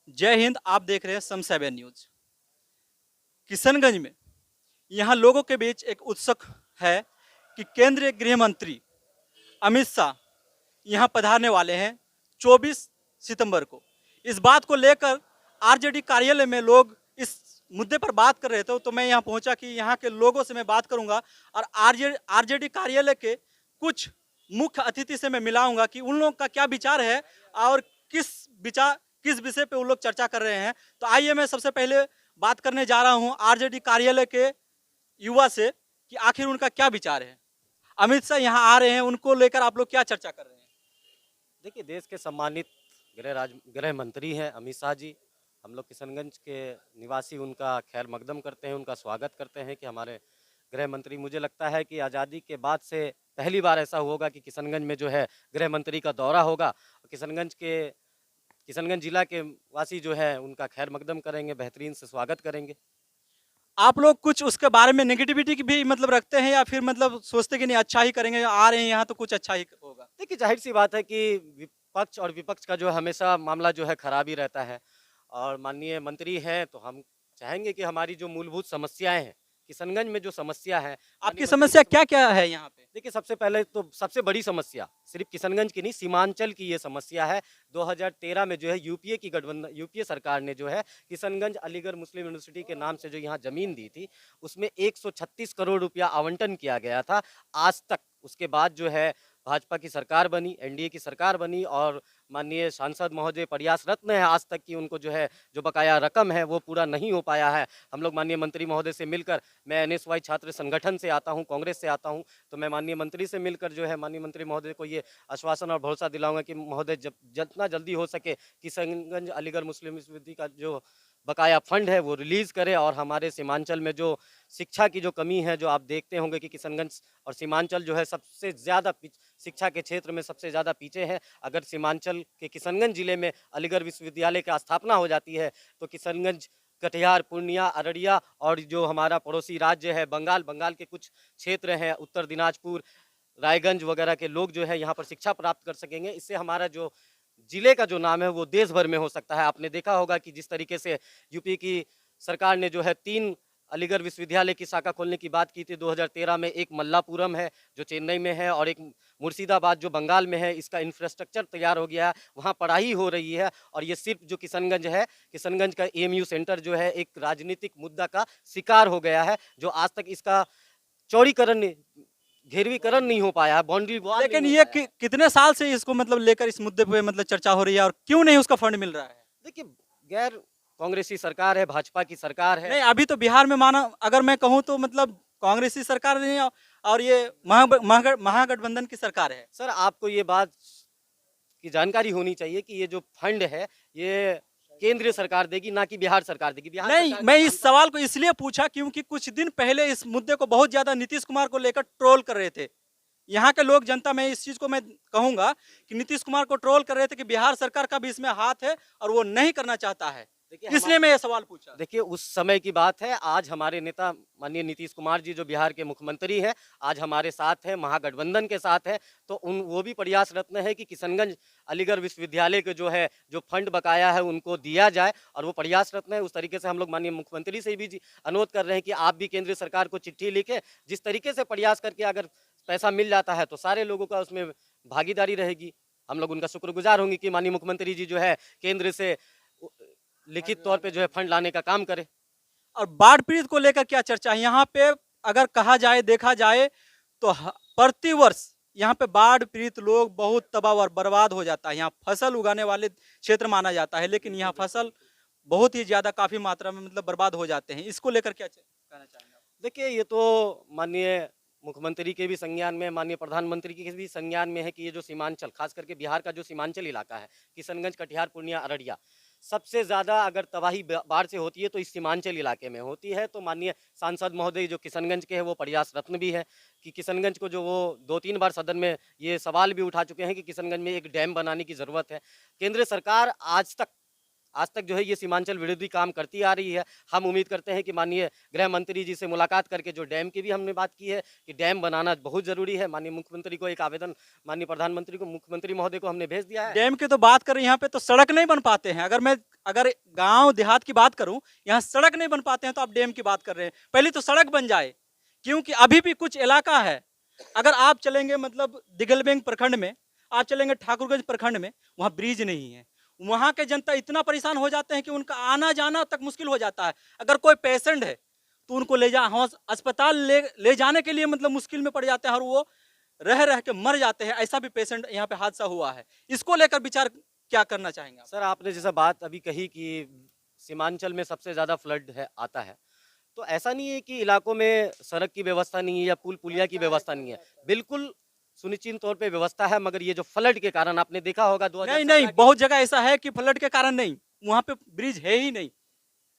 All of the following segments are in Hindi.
जय हिंद। आप देख रहे हैं सम 7 न्यूज। किशनगंज में यहाँ लोगों के बीच एक उत्सुक है कि केंद्रीय गृह मंत्री अमित शाह यहाँ पधारने वाले हैं 24 सितंबर को। इस बात को लेकर आरजेडी कार्यालय में लोग इस मुद्दे पर बात कर रहे थे, तो मैं यहाँ पहुंचा कि यहाँ के लोगों से मैं बात करूंगा और आरजेडी कार्यालय के कुछ मुख्य अतिथि से मैं मिलाऊंगा कि उन लोगों का क्या विचार है और किस विषय पे उन लोग चर्चा कर रहे हैं। तो आइए मैं सबसे पहले बात करने जा रहा हूँ आरजेडी कार्यालय के युवा से कि आखिर उनका क्या विचार है। अमित शाह यहाँ आ रहे हैं, उनको लेकर आप लोग क्या चर्चा कर रहे हैं? देखिए, देश के सम्मानित गृह मंत्री हैं अमित शाह जी। हम लोग किशनगंज के निवासी उनका खैर मकदम करते हैं, उनका स्वागत करते हैं कि हमारे गृह मंत्री। मुझे लगता है कि आज़ादी के बाद से पहली बार ऐसा होगा कि किशनगंज में जो है गृह मंत्री का दौरा होगा। किशनगंज जिला के वासी जो है उनका खैर मकदम करेंगे, बेहतरीन से स्वागत करेंगे। आप लोग कुछ उसके बारे में नेगेटिविटी की भी मतलब रखते हैं या फिर मतलब सोचते कि नहीं अच्छा ही करेंगे, आ रहे हैं यहाँ तो कुछ अच्छा ही होगा? देखिए, जाहिर सी बात है कि विपक्ष और विपक्ष का जो हमेशा मामला जो है खराब ही रहता है। और माननीय मंत्री हैं तो हम चाहेंगे कि हमारी जो मूलभूत समस्याएं हैं, किशनगंज में जो समस्या है, माननीय आपकी मंत्री समस्या जी क्या क्या है यहाँ पे? देखिए, सबसे पहले तो सबसे बड़ी समस्या सिर्फ किशनगंज की नहीं, सीमांचल की ये समस्या है। 2013 में जो है यूपीए सरकार ने जो है किशनगंज अलीगढ़ मुस्लिम यूनिवर्सिटी के नाम से जो यहाँ जमीन दी थी, उसमें 136 करोड़ रुपया आवंटन किया गया था। आज तक उसके बाद जो है भाजपा की सरकार बनी, एनडीए की सरकार बनी और माननीय सांसद महोदय प्रयासरत्न है आज तक कि उनको जो है जो बकाया रकम है वो पूरा नहीं हो पाया है। हम लोग माननीय मंत्री महोदय से मिलकर, मैं एनएसवाई छात्र संगठन से आता हूँ, कांग्रेस से आता हूँ, तो मैं माननीय मंत्री से मिलकर जो है माननीय मंत्री महोदय को ये आश्वासन और भरोसा दिलाऊंगा कि महोदय जितना जल्दी हो सके किशनगंज अलीगढ़ मुस्लिम विश्वविद्यालय का जो बकाया फंड है वो रिलीज करे। और हमारे सीमांचल में जो शिक्षा की जो कमी है, जो आप देखते होंगे कि किशनगंज और सीमांचल जो है सबसे ज़्यादा शिक्षा के क्षेत्र में सबसे ज़्यादा पीछे है। अगर सीमांचल के किशनगंज जिले में अलीगढ़ विश्वविद्यालय की स्थापना हो जाती है तो किशनगंज, कटिहार, पूर्णिया, अररिया और जो हमारा पड़ोसी राज्य है बंगाल के कुछ क्षेत्र हैं, उत्तर दिनाजपुर, रायगंज वगैरह के लोग जो है यहाँ पर शिक्षा प्राप्त कर सकेंगे। इससे हमारा जो जिले का जो नाम है वो देश भर में हो सकता है। आपने देखा होगा कि जिस तरीके से यूपी की सरकार ने जो है 3 अलीगढ़ विश्वविद्यालय की शाखा खोलने की बात की थी 2013 में, एक मल्लापुरम है जो चेन्नई में है और एक मुर्शिदाबाद जो बंगाल में है। इसका इंफ्रास्ट्रक्चर तैयार हो गया है, वहाँ पढ़ाई हो रही है। और ये सिर्फ जो किशनगंज है, किशनगंज का एएमयू सेंटर जो है एक राजनीतिक मुद्दा का शिकार हो गया है, जो आज तक इसका चौड़ीकरण घेरवीकरण नहीं हो पाया है, बाउंड्री वॉल नहीं लेकिन हो ये पाया है। कितने साल से इसको मतलब लेकर इस मुद्दे पे मतलब चर्चा हो रही है और क्यों नहीं उसका फंड मिल रहा है? देखिए, गैर कांग्रेसी सरकार है, भाजपा की सरकार है। नहीं, अभी तो बिहार में माना अगर मैं कहूँ तो मतलब कांग्रेसी सरकार नहीं है और ये महागठबंधन की सरकार है। सर, आपको ये बात की जानकारी होनी चाहिए कि ये जो फंड है ये केंद्रीय सरकार देगी, ना कि बिहार सरकार देगी। बिहार नहीं, सरकार मैं का इस सवाल को इसलिए पूछा क्योंकि कुछ दिन पहले इस मुद्दे को बहुत ज्यादा नीतीश कुमार को लेकर ट्रोल कर रहे थे। यहाँ के लोग, जनता, मैं इस चीज को मैं कहूंगा कि नीतीश कुमार को ट्रोल कर रहे थे कि बिहार सरकार का भी इसमें हाथ है और वो नहीं करना चाहता है। देखिए इसलिए मैं ये सवाल पूछा। देखिए, उस समय की बात है। आज हमारे नेता माननीय नीतीश कुमार जी जो बिहार के मुख्यमंत्री हैं, आज हमारे साथ हैं, महागठबंधन के साथ हैं। तो वो भी प्रयासरत्न है कि किशनगंज अलीगढ़ विश्वविद्यालय के जो है जो फंड बकाया है उनको दिया जाए, और वो प्रयासरत्न है। उस तरीके से हम लोग माननीय मुख्यमंत्री से भी अनुरोध कर रहे हैं कि आप भी केंद्रीय सरकार को चिट्ठी लिखें। जिस तरीके से प्रयास करके अगर पैसा मिल जाता है तो सारे लोगों का उसमें भागीदारी रहेगी। हम लोग उनका शुक्रगुजार होंगे कि माननीय मुख्यमंत्री जी जो है केंद्र से लिखित तौर पे जो है फंड लाने का काम करे। और बाढ़ पीड़ित को लेकर क्या चर्चा है यहाँ पे? अगर कहा जाए, देखा जाए तो प्रति वर्ष यहाँ पे बाढ़ पीड़ित लोग बहुत तबाह और बर्बाद हो जाता है। यहाँ फसल उगाने वाले क्षेत्र माना जाता है, लेकिन यहाँ फसल बहुत ही ज्यादा काफी मात्रा में मतलब बर्बाद हो जाते हैं। इसको लेकर क्या कहना चाहेंगे आप? देखिए, ये तो माननीय मुख्यमंत्री के भी संज्ञान में, माननीय प्रधानमंत्री के भी संज्ञान में है कि ये जो सीमांचल, खास करके बिहार का जो सीमांचल इलाका है, किशनगंज, कटिहार, पूर्णिया, अररिया, सबसे ज़्यादा अगर तबाही बाढ़ से होती है तो इस सीमांचल इलाके में होती है। तो माननीय सांसद महोदय जो किशनगंज के हैं वो प्रयास रत्न भी है कि किशनगंज को, जो वो 2-3 बार सदन में ये सवाल भी उठा चुके हैं कि किशनगंज में एक डैम बनाने की ज़रूरत है। केंद्र सरकार आज तक जो है ये सीमांचल विरोधी काम करती आ रही है। हम उम्मीद करते हैं कि माननीय गृह मंत्री जी से मुलाकात करके जो डैम की भी हमने बात की है कि डैम बनाना बहुत ज़रूरी है। माननीय मुख्यमंत्री को एक आवेदन, माननीय प्रधानमंत्री को, मुख्यमंत्री महोदय को हमने भेज दिया है। डैम की तो बात करें, यहाँ पे तो सड़क नहीं बन पाते हैं। अगर गांव देहात की बात करूं, यहाँ सड़क नहीं बन पाते हैं, तो आप डैम की बात कर रहे हैं। पहले तो सड़क बन जाए, क्योंकि अभी भी कुछ इलाका है, अगर आप चलेंगे मतलब दिगलबेंग प्रखंड में, आप चलेंगे ठाकुरगंज प्रखंड में, वहाँ ब्रिज नहीं है। वहाँ के जनता इतना परेशान हो जाते हैं कि उनका आना जाना तक मुश्किल हो जाता है। अगर कोई पेशेंट है तो उनको अस्पताल ले जाने के लिए मतलब मुश्किल में पड़ जाते हैं, और वो रह रह के मर जाते हैं। ऐसा भी पेशेंट यहाँ पे हादसा हुआ है। इसको लेकर विचार क्या करना चाहेंगे आप? सर, आपने जैसा बात अभी कही कि सीमांचल में सबसे ज़्यादा फ्लड है आता है, तो ऐसा नहीं है कि इलाकों में सड़क की व्यवस्था नहीं है या पुल पुलिया की व्यवस्था नहीं है। बिल्कुल सुनिश्चित तौर पे व्यवस्था है, मगर ये जो फ्लड के कारण आपने देखा होगा नहीं 2017 नहीं, बहुत जगह ऐसा है कि फ्लड के कारण नहीं, वहाँ पे ब्रिज है ही नहीं।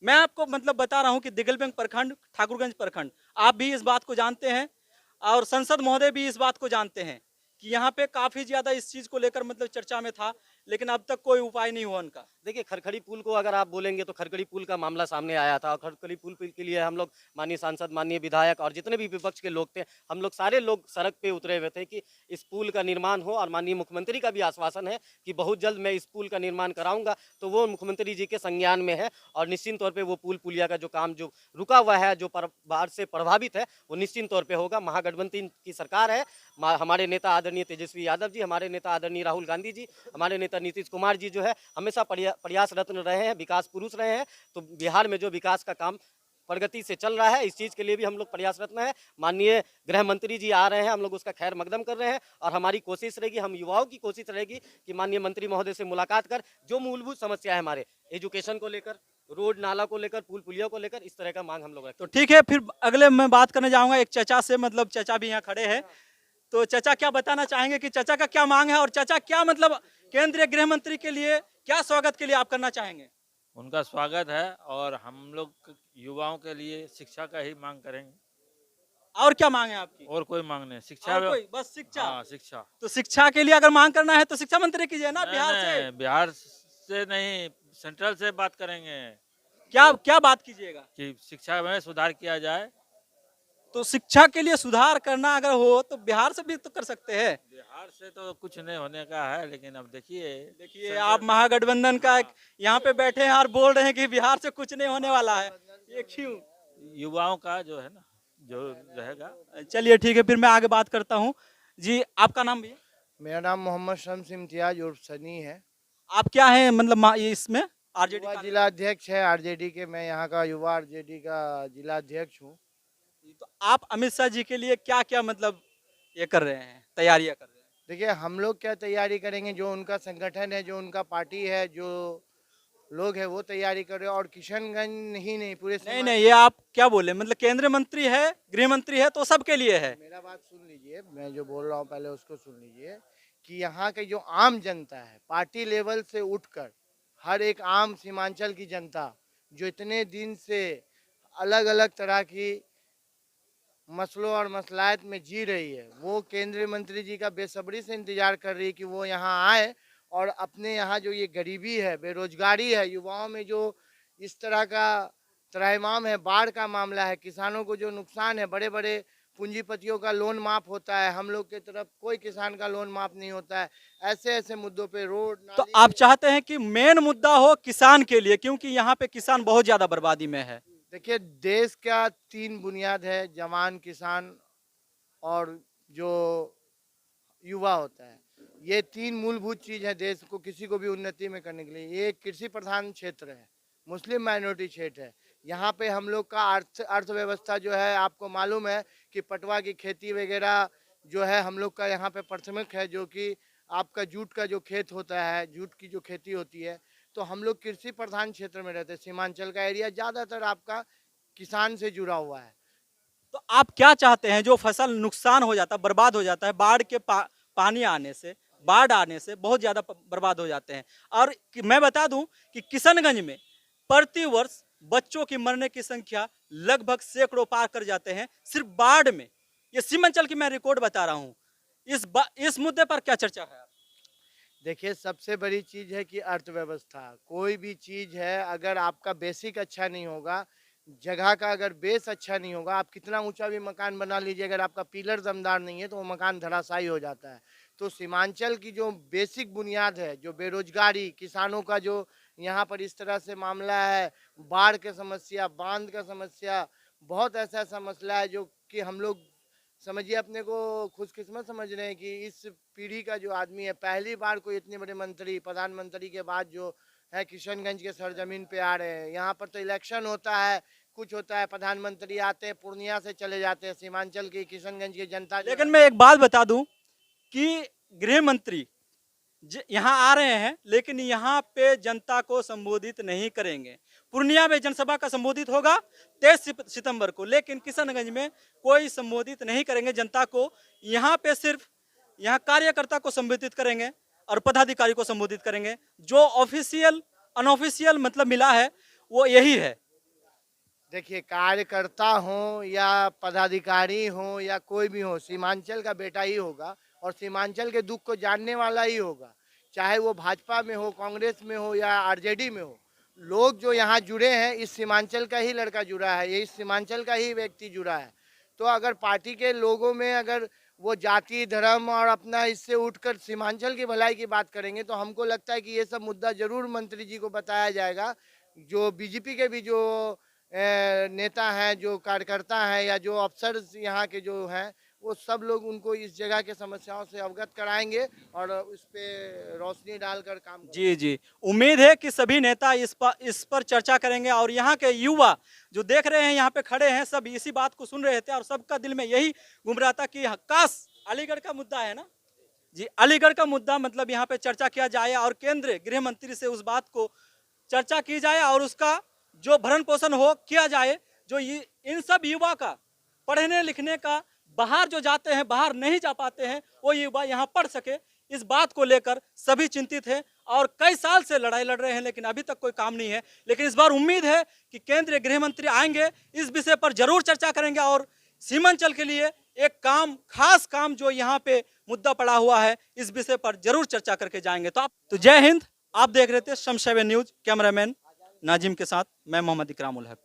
मैं आपको मतलब बता रहा हूँ कि दिगलबेंग प्रखंड, ठाकुरगंज प्रखंड, आप भी इस बात को जानते हैं और संसद महोदय भी इस बात को जानते हैं कि यहाँ पे काफी ज्यादा इस चीज को लेकर मतलब चर्चा में था, लेकिन अब तक कोई उपाय नहीं हुआ उनका। देखिए, खरखड़ी पुल को अगर आप बोलेंगे तो खरखड़ी पुल का मामला सामने आया था, और खरखड़ी पुल के लिए हम लोग माननीय सांसद, माननीय विधायक और जितने भी विपक्ष के लोग थे, हम लोग सारे लोग सड़क पे उतरे हुए थे कि इस पुल का निर्माण हो। और माननीय मुख्यमंत्री का भी आश्वासन है कि बहुत जल्द मैं इस पुल का निर्माण कराऊंगा, तो वो मुख्यमंत्री जी के संज्ञान में है। और निश्चित तौर पर वो पुल पुलिया का जो काम जो रुका हुआ है, जो बाढ़ से प्रभावित है, वो निश्चित तौर पर होगा। महागठबंधन की सरकार है, हमारे नेता आदरणीय तेजस्वी यादव जी, हमारे नेता आदरणीय राहुल गांधी जी, हमारे नेता नीतीश कुमार जी जो है हमेशा प्रयासरत रहे हैं, विकास पुरुष रहे हैं। तो बिहार में जो विकास का काम प्रगति से चल रहा है, इस चीज़ के लिए भी हम लोग प्रयासरत में हैं। माननीय गृह मंत्री जी आ रहे हैं, हम लोग उसका खैर मकदम कर रहे हैं। और हमारी कोशिश रहेगी, हम युवाओं की कोशिश रहेगी कि माननीय मंत्री महोदय से मुलाकात कर जो मूलभूत समस्या है हमारे एजुकेशन को लेकर, रोड नाला को लेकर, पुल पुलिया को लेकर, इस तरह का मांग हम लोग रखते तो ठीक है, फिर अगले मैं बात करने जाऊंगा एक चचा से, मतलब चचा भी यहाँ खड़े हैं। तो चचा क्या बताना चाहेंगे कि चचा का क्या मांग है, और चचा क्या मतलब केंद्रीय गृह मंत्री के लिए क्या स्वागत के लिए आप करना चाहेंगे? उनका स्वागत है, और हम लोग युवाओं के लिए शिक्षा का ही मांग करेंगे। और क्या मांग है आपकी? और कोई मांग नहीं, शिक्षा। और कोई बस शिक्षा? हाँ, शिक्षा। तो शिक्षा के लिए अगर मांग करना है तो शिक्षा मंत्री कीजिए ना, नहीं, बिहार से। नहीं, बिहार से नहीं, सेंट्रल से बात करेंगे क्या क्या बात कीजिएगा? कि शिक्षा में सुधार किया जाए। तो शिक्षा के लिए सुधार करना अगर हो तो बिहार से भी तो कर सकते हैं। बिहार से तो कुछ नहीं होने का है, लेकिन अब देखिए देखिए, आप महागठबंधन का यहाँ पे बैठे हैं और बोल रहे हैं कि बिहार से कुछ नहीं होने वाला है, ये क्यों? युवाओं का जो है ना, जो रहेगा। चलिए ठीक है, फिर मैं आगे बात करता हूँ। जी, आपका नाम भैया? मेरा नाम मोहम्मद शम्स इम्तियाज उर्फ सनी है। आप क्या है मतलब ये इसमें आरजेडी युवा का? जिला अध्यक्ष है आरजेडी के, मैं यहाँ का युवा आरजेडी का जिला अध्यक्ष हूँ। तो आप अमित शाह जी के लिए क्या क्या मतलब ये कर रहे हैं, तैयारियां कर रहे हैं? देखिए, हम लोग क्या तैयारी करेंगे, जो उनका संगठन है, जो उनका पार्टी है, जो लोग है, वो तैयारी कर रहे हैं। और किशनगंज ही नहीं, पूरे नहीं नहीं, ये आप क्या बोले, मतलब केंद्रीय मंत्री है, गृह मंत्री है, तो सबके लिए है। मेरा बात सुन लीजिए, मैं जो बोल रहा हूँ पहले उसको सुन लीजिए कि यहाँ के जो आम जनता है, पार्टी लेवल से उठकर हर एक आम सीमांचल की जनता जो इतने दिन से अलग अलग तरह की मसलों और मसलायत में जी रही है, वो केंद्रीय मंत्री जी का बेसब्री से इंतजार कर रही है कि वो यहाँ आए और अपने यहाँ जो ये गरीबी है, बेरोजगारी है, युवाओं में जो इस तरह का त्राहिमाम है, बाढ़ का मामला है, किसानों को जो नुकसान है, बड़े बड़े पूंजीपतियों का लोन माफ होता है, हम लोग की तरफ कोई किसान का लोन माफ नहीं होता है। ऐसे ऐसे मुद्दों पे रोड तो आप चाहते हैं कि मेन मुद्दा हो किसान के लिए, क्योंकि यहाँ पे किसान बहुत ज्यादा बर्बादी में है। देखिए, देश का 3 बुनियाद है, जवान, किसान और जो युवा होता है। ये 3 मूलभूत चीज है देश को किसी को भी उन्नति में करने के लिए। ये एक कृषि प्रधान क्षेत्र है, मुस्लिम माइनॉरिटी क्षेत्र है। यहाँ पे हम लोग का अर्थव्यवस्था जो है, आपको मालूम है कि पटवा की खेती वगैरह जो है हम लोग का यहाँ पे प्राथमिक है, जो कि आपका जूट का जो खेत होता है, जूट की जो खेती होती है। तो हम लोग कृषि प्रधान क्षेत्र में रहते हैं। सीमांचल का एरिया ज़्यादातर आपका किसान से जुड़ा हुआ है। तो आप क्या चाहते हैं, जो फसल नुकसान हो जाता है, बर्बाद हो जाता है, बाढ़ के पानी आने से, बाढ़ आने से बहुत ज्यादा बर्बाद हो जाते हैं। और मैं बता दूं कि किशनगंज में प्रति वर्ष बच्चों की मरने की संख्या लगभग सैकड़ों पार कर जाते हैं सिर्फ बाढ़ में। ये सीमांचल की मैं रिकॉर्ड बता रहा हूं। इस मुद्दे पर क्या चर्चा है? देखिए, सबसे बड़ी चीज़ है कि अर्थव्यवस्था। कोई भी चीज़ है, अगर आपका बेसिक अच्छा नहीं होगा, जगह का अगर बेस अच्छा नहीं होगा, आप कितना ऊँचा भी मकान बना लीजिए, अगर आपका पिलर दमदार नहीं है, तो वो मकान धराशायी हो जाता है। तो सीमांचल की जो बेसिक बुनियाद है, जो बेरोज़गारी, किसानों का जो यहाँ पर इस तरह से मामला है, बाढ़ की समस्या, बाँध का समस्या, बहुत ऐसा-ऐसा मसला है जो कि हम लोग समझिए अपने को खुशकिस्मत समझ रहे हैं कि इस पीढ़ी का जो आदमी है, पहली बार कोई इतने बड़े मंत्री, प्रधानमंत्री के बाद जो है किशनगंज के सरजमीन पे आ रहे हैं। यहाँ पर तो इलेक्शन होता है, कुछ होता है, प्रधानमंत्री आते हैं, पूर्णिया से चले जाते हैं। सीमांचल की, किशनगंज की जनता जो लेकिन है, मैं एक बात बता दूं कि गृह मंत्री यहाँ आ रहे हैं, लेकिन यहाँ पे जनता को संबोधित नहीं करेंगे। पूर्णिया में जनसभा का संबोधित होगा 23 सितंबर को, लेकिन किशनगंज में कोई संबोधित नहीं करेंगे जनता को। यहाँ पे सिर्फ यहाँ कार्यकर्ता को संबोधित करेंगे और पदाधिकारी को संबोधित करेंगे। जो ऑफिशियल अनऑफिशियल मतलब मिला है वो यही है। देखिए, कार्यकर्ता हो या पदाधिकारी हो या कोई भी हो, सीमांचल का बेटा ही होगा और सीमांचल के दुख को जानने वाला ही होगा। चाहे वो भाजपा में हो, कांग्रेस में हो या आरजेडी में हो, लोग जो यहाँ जुड़े हैं, इस सीमांचल का ही लड़का जुड़ा है, ये इस सीमांचल का ही व्यक्ति जुड़ा है। तो अगर पार्टी के लोगों में अगर वो जाति, धर्म और अपना इससे उठकर सीमांचल की भलाई की बात करेंगे, तो हमको लगता है कि ये सब मुद्दा जरूर मंत्री जी को बताया जाएगा। जो बीजेपी के भी जो नेता हैं, जो कार्यकर्ता हैं या जो अफसर यहाँ के जो हैं, वो सब लोग उनको इस जगह के समस्याओं से अवगत कराएंगे और उस पे रोशनी डालकर काम करेंगे। जी जी, उम्मीद है कि सभी नेता इस पर चर्चा करेंगे और यहाँ के युवा जो देख रहे हैं यहाँ पे खड़े हैं, सब इसी बात को सुन रहे थे और सबका दिल में यही घूम रहा था कि काश अलीगढ़ का मुद्दा है ना जी, अलीगढ़ का मुद्दा मतलब यहाँ पे चर्चा किया जाए और केंद्रीय गृह मंत्री से उस बात को चर्चा की जाए और उसका जो भरण पोषण हो किया जाए। जो इन सब युवा का पढ़ने लिखने का, बाहर जो जाते हैं, बाहर नहीं जा पाते हैं, वो युवा यहाँ पढ़ सके, इस बात को लेकर सभी चिंतित हैं और कई साल से लड़ाई लड़ रहे हैं, लेकिन अभी तक कोई काम नहीं है। लेकिन इस बार उम्मीद है कि केंद्रीय गृह मंत्री आएंगे, इस विषय पर जरूर चर्चा करेंगे और सीमांचल के लिए एक काम, खास काम जो यहाँ पे मुद्दा पड़ा हुआ है, इस विषय पर जरूर चर्चा करके जाएंगे। तो जय हिंद। आप देख रहे थे शम 7 न्यूज, कैमरामैन नाजिम के साथ मैं मोहम्मद इकरामुल हक।